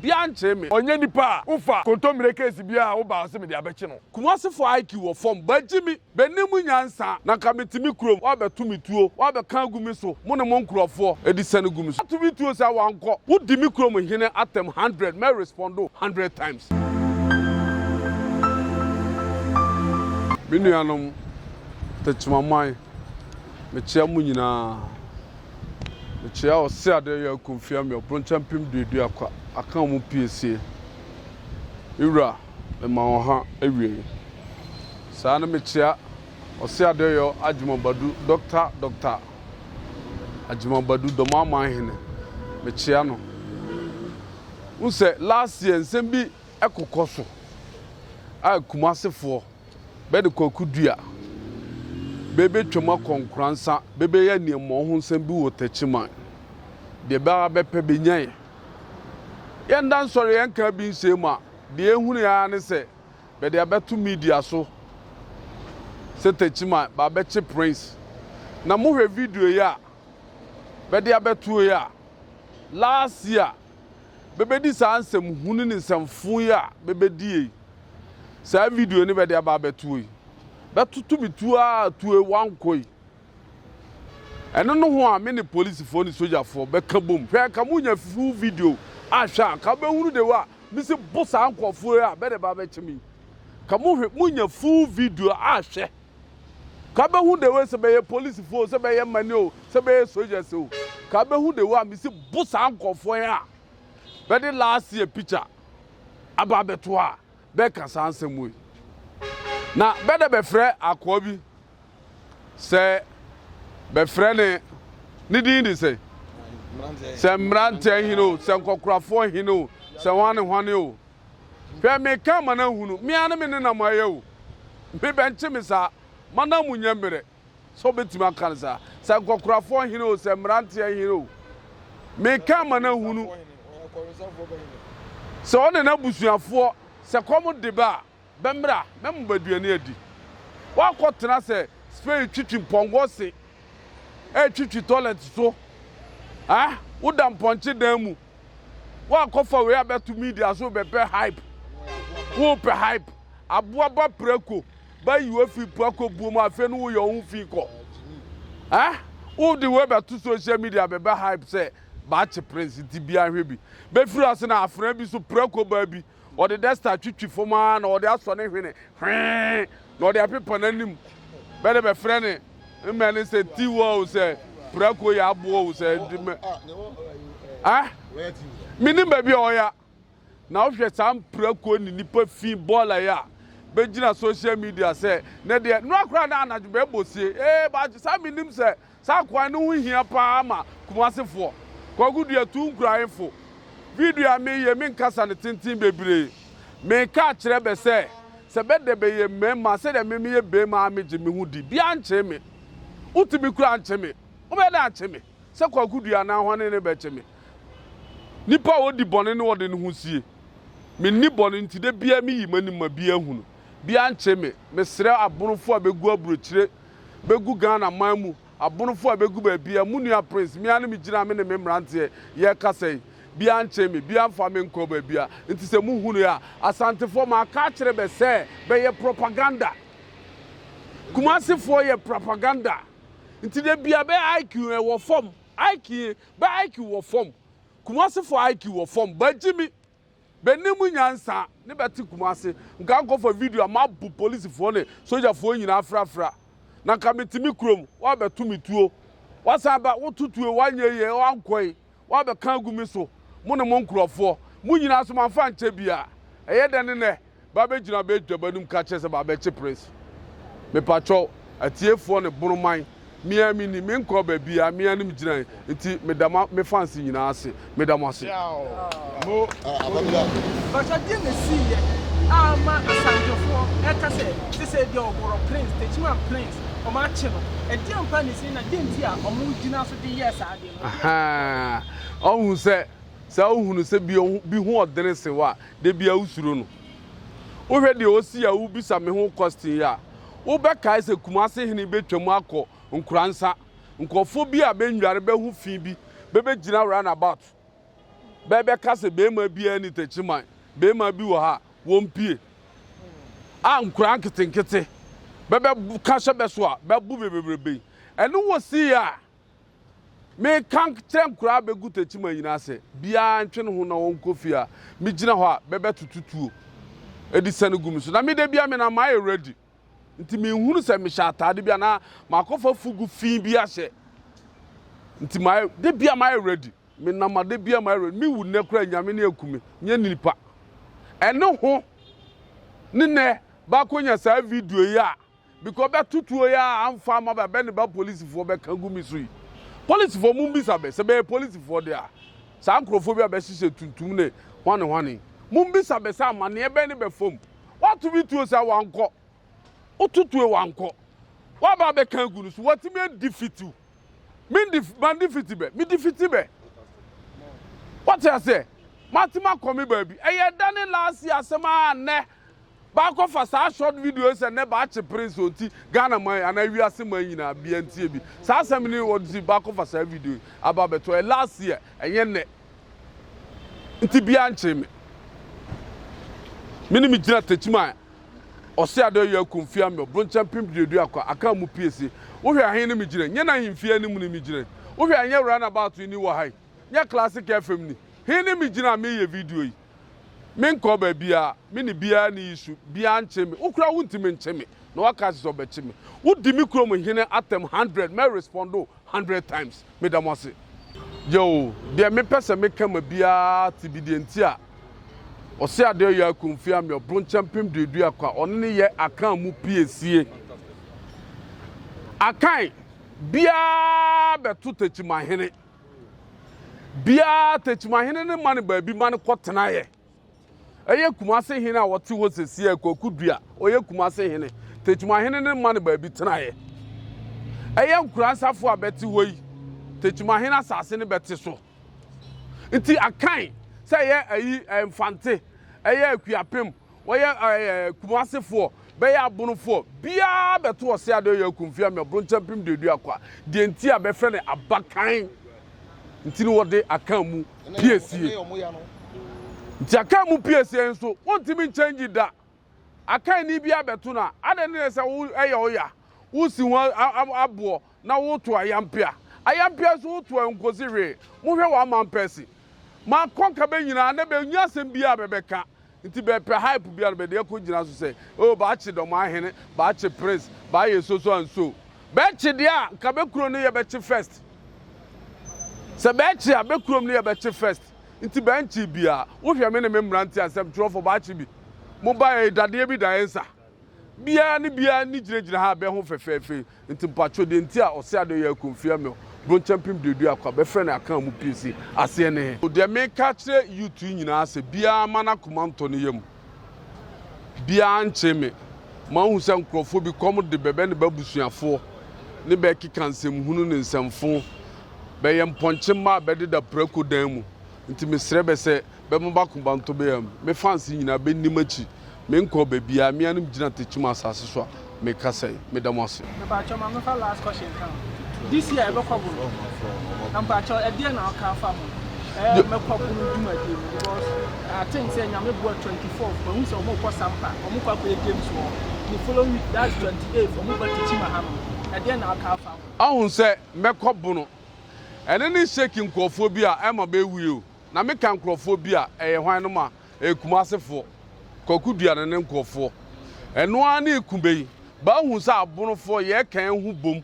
bia nche me onye nipa ufa kontomire case bia wo ba se me de abeche no Kumasi for IQ wo form bajimi benimu nyansa na kametimi krom wa betumi tuo wa be kan gumi so mo ne mo nkrofo edisane gumi so tumi tuo sa wanko wo dimi krom hene atem 100 may respondo 100 times Minuanom Techiman me chia mu nyina me chia o se ade ya konfia me obroncha pim dudu akwa aka mu piesie ewura me ma ho ha ewie saa na me chia o se ade yo Ajimabadu doctor Ajimabadu do mama hene me chia no unse last year nsem bi ekokoso a Kumasefo be de kokudua bebe twema konkransa bebe ya niemo ho nsem bi wo Techiman de ba bepe benyan ye ndan sori yan ka bi nsema de ehunu ya ne se be de abeto media so se Techiman ba beche prince na mo hwe video ya be de abeto ya last year bebe di sa ansem hunu ni nsemfu ya bebe die sa video ni be de ba beto yi betutu bitua tuwe wankoi eno no ho a me ne police fo ni soldier fo be ka bom hwe ka munya full video ahwa ka be hunu de wa mi se bossa ankofo ya be de ba be chimi ka mu hwe munya full video ahwe ka be hu de we se be ye police fo se be ye mane o se be ye soldiers o ka be hu de wa mi se bossa ankofo ya be de last year picture aba beto a be ka sansem we na bede befre akwa bi se befre ne din di se mrante hino se nkokrafo hino se wane o hwe me ka mana hunu me ane me ne na maye o me benche me sa mana munya mere so betima kan sa se nkokrafo hino se mrante hino me ka mana hunu se one na busuafo se komo deba bemra mem baduane adi wa kwotena se spray twitwi pongo se twitwi toilet so woda mponche dan mu wa kofa we abeto media so bebe hype wo pe hype aboa ba preko ba yiwo fi preko buomu afi no wo yo hu fi ko wo de we beto social media bebe hype se ba che president bia hwebi be firi ase na afran bi so preko ba bi or the desta twitwi foma na or the aso ne hwene na or the people nanim be be frene mmene se tiwo se prako ya abo se minim ba bi oya na wo hwe sam prako ni nipa fi bola ya be gina social media se ne de no akra na anaju be bosie ba sa minim se sa kwa ne hu hia pa ma Kumasefo kwagudu ya tu nkraefo video me ye me nkasa ne tintin bebre me ka kire be se be de be ye mema se de me ye be ma me gimi hu di bia nche me utimi kura nche me o be da nche me se kwagudu ya na hwane ne be che me nipa odi bone ne wode ne hu sie me ni bone nti de bia me yi mani ma bia hu no bia nche me sere abonfo abegu aburochire begu Ghana mamu abonfo abegu ba bia munua prince me anu me gina me ne me mrante ye kasai bia nche me bia mfa me nko ba bia nti se mu hunu ya asantefo ma ka kire be se be ye propaganda Kumasefo ye propaganda nti de bia be IQ e wo form IQ be IQ wo form Kumasefo IQ wo form ba jimi be nimu nyansa ne beti Kumase nka nko for video ma bu police fo ne soldier fo nyina afrafra na kametimi krom wa betu mituo wasaba wotutuo wanye ye wankoi wa be kan gumi so mo ne mo nkrofo mo nyina so manfa nche bia eye de ne ba be gina be dwabanum ka chese ba be che press me patcho atiefo ne bonoman mia mi ni me nko ba bia mia nim gina enti me dama me fans nyina ase me dama ase mo but I didn't see ye ama asantefo e ka se de Ogoro prince Techiman prince o ma che no e di ampa ni si na denti a o mu gina so de yes ade no ohun se ohun se bi hu odene se wa de bia usuro no wo hwe de osi ya ubisa me hu question ya wo be kai se Kumase hene betwamu akọ nkuransa nkofo bi a benware be hu fi bi be gina round about bebe kase bema bia ni Techiman bema bi wo ha wo mpie ankura nketenkete bebe kase beso a bebu bebebrebe eno wo si ya me kan kura begu Techiman nyina se bia ntwe ne ho na won kofia me gina ho a bebe tututuo edi sane gum so na me de bia me na my ready nti me hunu se me sha atade bia na makofa fugu fi bia hye nti my de bia my ready me na ma de bia my ready me wu ne kura nyame ne akume nya nipa eno ho ne ba konya sa video ya because be tutuo ya amfa ma be ne ba police fo be kan gumi so yi police fo mu bi sabe se be police fo de a sa ankrofobia be hye tuntum ne hwane mu bi sabe sa amane be ne be fom what to be to say wanko otutuo wanko wa ba be kan gunu so what me defeat you man defeat be me defeat be what I say matima come baby eye dane last year asema ne ba ko fa sa short videos and ne ba che prince oti Ghana man ana wi asema nyina bia ntie bi sa asem ni wodi ba ko fa sa video aba beto last year enye ne nti bia nche me mini mi gina Techiman ose ade ya konfia me broncha pim dedu akwa aka mu piese wo hwe ahen ni mi gina nya na himfia ni mu ni mi gina wo hwe anya run about ni wo hai nya classic fm ni he ni mi gina me ye video yi men ko ba bia me ni bia ni isu bia nche me ukura wuntimi nche me na waka so be che me wo di mi kro mo hene atem 100 me respondo 100 times me da mo se yo de me pese me kama bia tibidenti a ose ade ya konfia me broncha pim dedu akwa ono ne ye akan mu piesie akan bia betu Techiman hene bia Techiman hene ne man ba bi man kwotena ye eye kumase hene a wote wo sesie akokudua oye kumase hene Techiman hene ne man ba bi tena ye eye nkuransafo abeti hoyi Techiman hene asase ne beti so nti akan se ye ayi mfante eye akuapem woye kumasefo be ya abonofo bia beto ose ade ya konfia me broncha pim dedu akwa de nti a be fre ne abakan nti ni wode akan mu piesie nti akan mu piesie nso wontimi change da akan ni bia beto na ade ne se wo eye oya wo si ho abo na wo to ayampia so wo to nkosi hwe mo hwe wa mampesi ma konka be nyina na be nyasem bia bebeka nti be pe hype bia be de ko nyina so say oh ba chi do ma hene ba chi prince ba ye so and so be chi de a ka be kuro ne ye be chi first se be chi a be kuro ne ye be chi first nti be nchi bia wo hwe me ne me mranti asem trofo ba chi bi mo ba e dade bi da ensa bia ni ginagina ha be ho fefefe nti mpacho de nti a ose ade ya konfia me broncha pim dedu akwa be fre na akan mu pc ase ne he de me ka kire YouTube nyina ase bia mana komanto ne yam bia nche me ma hu se nkrofo bi kom de bebe ne babusuafo ne be kika nsem hunu ne nsemfo be yem ponche ma be de da prako dan mu nti me sre be se be mo ba komanto be yam me fans nyina be nimachi me nko be bia me anum gina Techiman asase so me ka say me da mo ase me ba choma me fa last question kan this year ebe kwabulu ampa cho e dey na aka fa mo me kwabulu duma dey because I think say nyame bo 24 but who say o mo kwa sampa o mo kwa play games wo the following week that's 28 o mo ba Techiman ha no e dey na aka fa mo ahun say me kwabulu ene ni shaking nkrofo bi a e ma be wi o na me kan nkrofo bi a e hwan no ma e kumasefo kokudua ne nkrofo eno ani ekubei ba hu say abonofo ye kan hu bom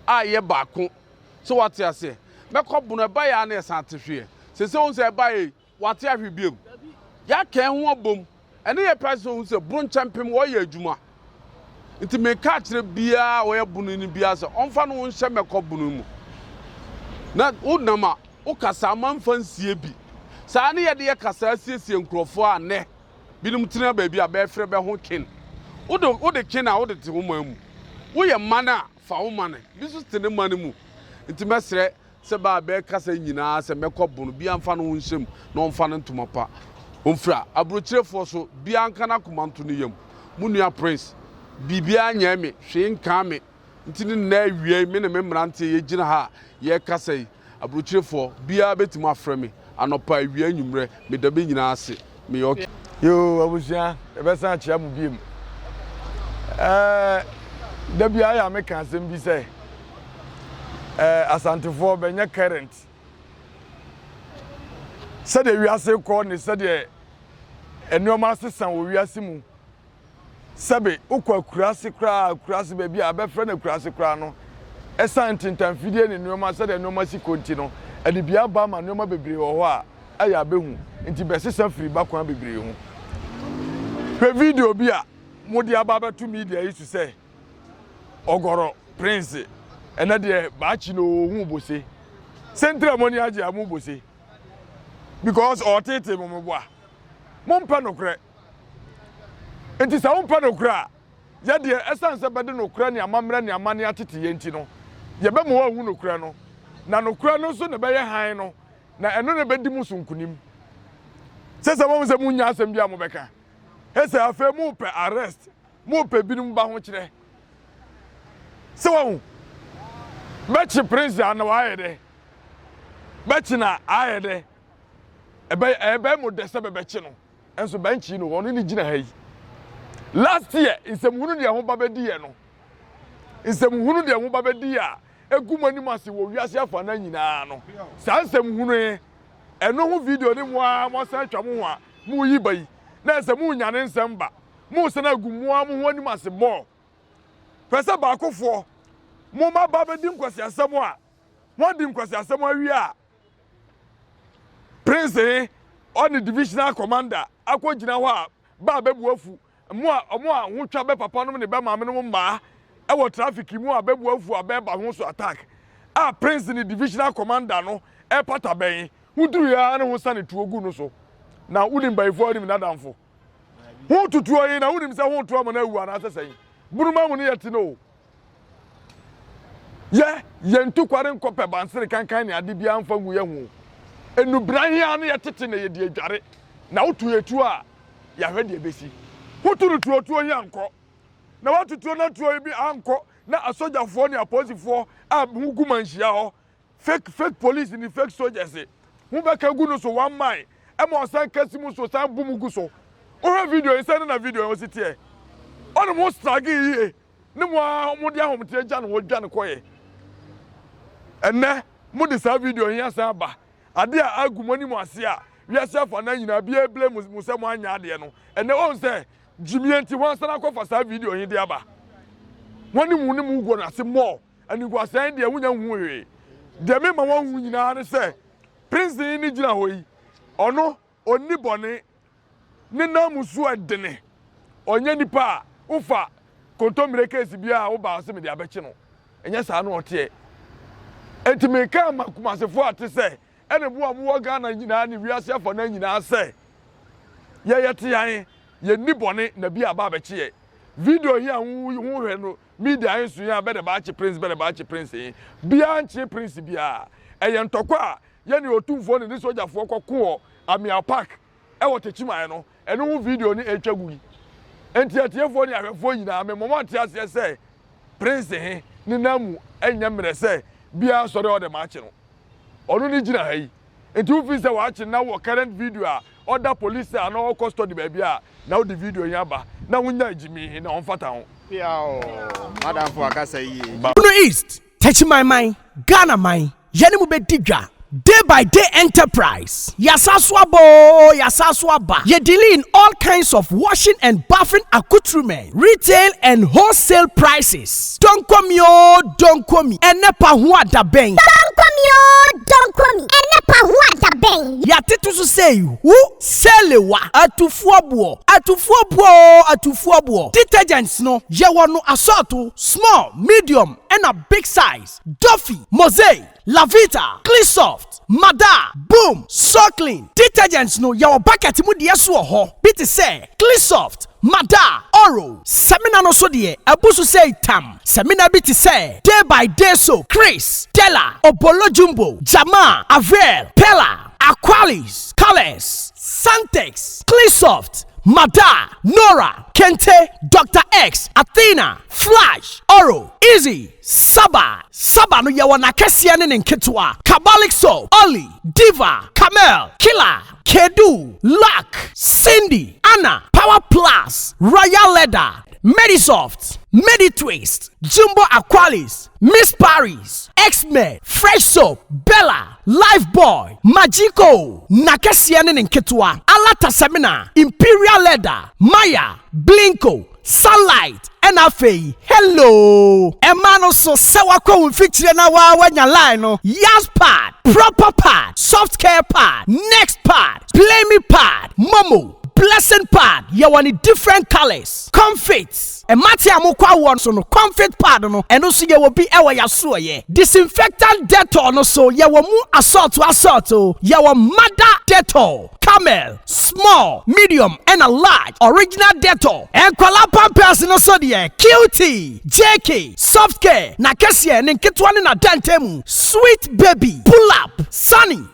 aye baako so wate ase mekobuno ba ya na esante hwe se won se ba ye wate ahwe biem ya kan ho bom ene ye person hu se broncha pem wo ye adwuma nti me ka kire bia wo ye bunu ni bia se onfa no nhye mekobuno mu na unama ukasa manfa nsie bi sa ne ye de ye kasa asiesie nkrofo a ne binum tena ba bi a be frɛ be ho kin wode kin a wode te ho mamu wo ye mana fa wo mane bisu tene mane mu nti mesre se ba be kasa nyina se mekobuno bia mfa no nhyem na onfa no ntoma pa onfra abrochirefo so bia nka na komanto no yam munua prince bibia nya me hwe nka me nti ne na awie me ne me mrante ye gina ha ye kasa yi abrochirefo bia betima afrɛ me anopa ewia nwumre me da be nyina ase me okay yo abusia e be san chia mu biem da bia ya me kan asem bi say asantefo benya current said the wiase ko ne said the enoma sesan wo wiase mu sabe ukwa kurase ba bia be frɛ na kurase kra no esan tintan fidie ne enoma said the enoma si konti no ade bia ba ma enoma bebre wo ho a aya behu nti be sesa firi ba kwa bebre hu pe video bia modi aba ba to media yi to say Ogoro Prince ena de ba chi no hu bose central money age amu bose because otete mombo a mompa no kre enti sa mompa no kra ya de essence bede no kra ne amamre ne amane atete ye enti no ye be mo hu no kra no na no kra no so ne be ye han no na eno ne bedi mu sunkunim sesa mo se munya asem bia mo beka ese afa mu pe arrest mu pe binum ba ho kire se wo Bechi Prince ana waede Bechi na aede ebe mo dese bebechi no enso benchi no ono ni gina hayi last year insemhunu de ho babedi ye no insemhunu de ho babedi a egumani mase wo wiase afa na nyina no sa insemhunu eno ho video ni mo san twa mo ho a mo yi bayi na ensemu nyane nsemba mo se na gumu a mo ho ni mase bo pese ba akofo mo ma ba be dim kwasi asem a mo dim kwasi asem awi a Prince on the divisional commander akogina ho a ba bebuafu mo a ho twa be papa no ne be maame no mba e wo traffic mu a bebuafu a be ba ho so attack a Prince ni divisional commander no e pata ben huduru ya na ho sane tuogu no so na unim by for him na damfo ho tutuo yi na unim se ho tuo mo na awu ana sesan buruma mo ne yeti no yentu kware nkope bansere kankan ne ade bia amfa gu ye hu enubran hia ne yetete na yedi adware na wotu yetu a ya hwede ebesi woturu tuotuo hia anko na watutuo na tuo bi anko na asojafo ne aposifo a hugu manhia ho fake police ni fake soldiers hu beka gu no so one man e mo san kasimu so san bumu gu so o video inside na video o sitie on mo struggle yi ne mo de ahomte agya no wo dwa ne koye enne mo de sa video hia san ba ade a agumoni mo ase a wiase afa na nyina bia ble musem anya ade no enne won se jimienti wan sana kofa sa video hin de aba woni mu ne mu go na se mo ani go asan de wunya hu we de me ma won hu nyina ne se Prince ni gina hoyi ono onni bone ne na musu adene onye nipa ufa kontomire case bia wo ba se me de abechi no enye sa no ote enti me ka makumasefo ate se ene bo amwo Ghana nyina ne wiase afo na nyina se ye yete yan ye ni bone na bia ba abechi ye video hi hu hwe no media ensu ya be de ba che Prince bia anche Prince bia eye ntokwa ye ne otumfo ne sojafo kokko Amia Park e wo Techiman no ene hu video ni etwagu enti atiefo ni ahwefo nyina me momo atiase se Prince ni namu enya mre se bia sori o de match no onu ni gina hayi enti u fi se wa achi na wo current video a other police and all custody ba bia na wo the video nya ba na wunya jimi na on fata ho o madam for akasa yi no East Techiman man Ghana man yene mu be digwa day by day enterprise. Yasaswaba. Ye deal in all kinds of washing and bathing accoutrement, retail and wholesale prices. Don't come yo, don't come. Enepa huwa da beng. Don't come yo, don't come. Enepa huwa da beng. Ya titu su say who selewa atufuabuo. Detergents no ye wano assorto small, medium and a big size. Duffy, Mosaic, Lavita, Cleansoft, Mada, Boom, So Clean. Detergents no yaw bucket mu de so ho. Biti say Cleansoft, Mada, Oro. Semina no so de abusu say tam. Semina biti say day by day so Chris, Della, Obolo Jumbo, Jama, Avel, Pella, Aqualis, Colors, Santex, Cleansoft, Mada, Nora, Kente, Dr. X, Athena, Flash, Oro, Easy, Saba no yawana kesiane nketwa, Kabalik Soap, Oli, Diva, Kamel, Killer, Kedu, Luck, Cindy, Anna, Power Plus, Royal Leather, Medisoft, Meditwist, Jumbo Aqualis, Miss Paris, X-Men, Fresh Soap, Bella, Lifeboy, Magico, Nakesiane Nketwa, Alata Semina, Imperial Leather, Maya, Blinko, Sunlight, NFA, hello. Emano so sewako feature na wanya line no. Yas pad, proper pad, soft care pad, next pad, play me pad, Momo, blessing pad. You want different colors, comfits. E mati amukwa won so no comfort pad no. Eno so ye will be ewa yaso ye. Disinfectant Dettol no so ye will mu assault o. Ye will Mada Dettol. Camel, small, medium, and a large original Dettol. And kwala pampers no so de QT, JK, soft care, Nakasia, Ninketwan na Dantemu, sweet baby, pull up, sunny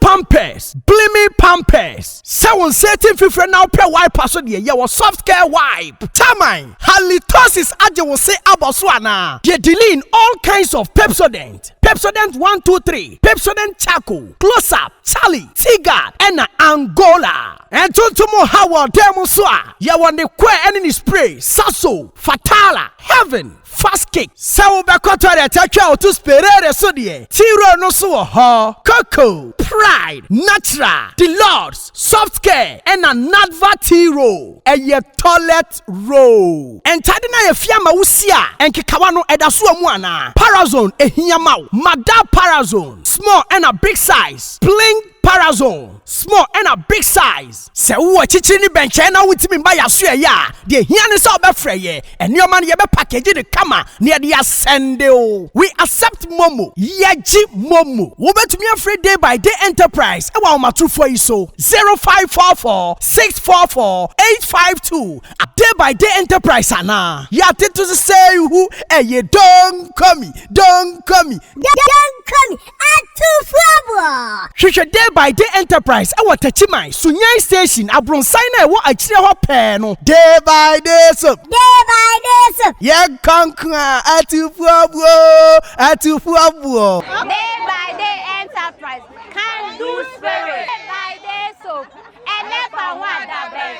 pampers, blimmy pampers. Someone setting fifre now per wipe so de ye was soft care wipe. Techiman, halitosis aje will say aboswana. Ye dealing all kinds of Pepsodent. Pepsodent 1, 2, 3, Pepsodent Charcoal, Close Up, Charlie, Tigard, and Angola. And Tuntumo Howard Demuswa, ya want the queer enemy spray, Sasso, Fatala, Heaven, Fast Kick, Sao Bakotra, Takao to Sperere Sodie, Tiro no so ha, Coco, Pride, Natural, The Lords, Soft Care, and a Nadva Tiro, and ye toilet roll. And Tadina Fiamma Usia, and Kikawano Edasua Mwana, Parazone, a Hiamau, Mada Parazone, small and a big size, Bling Parazone, small and a big size. Se uwa chichini benche na witimi mba ya suya ya. Die hiani sa obe freye. And your man yebe package de kama. Niya di asende o. We accept Momo. Yeji Momo. Ube to me a free day by day enterprise. Ewa umatru for iso. 0544 644 852. A day by day enterprise ana. Ya titu say who. Ye don't come me. Don't come me. Don't call me. Atu Fabwa. Shusha day by day enterprise. Ewa Techiman. Sunyai station. Abronsaina ewa achire ho peno. Day by day so. Day by day so. Ye kankwa. Atu Fabwa. Atu Fabwa. Day by day enterprise can do spirit. Day by day soap. And never want that bed.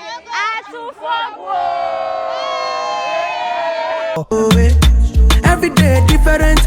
Every day different.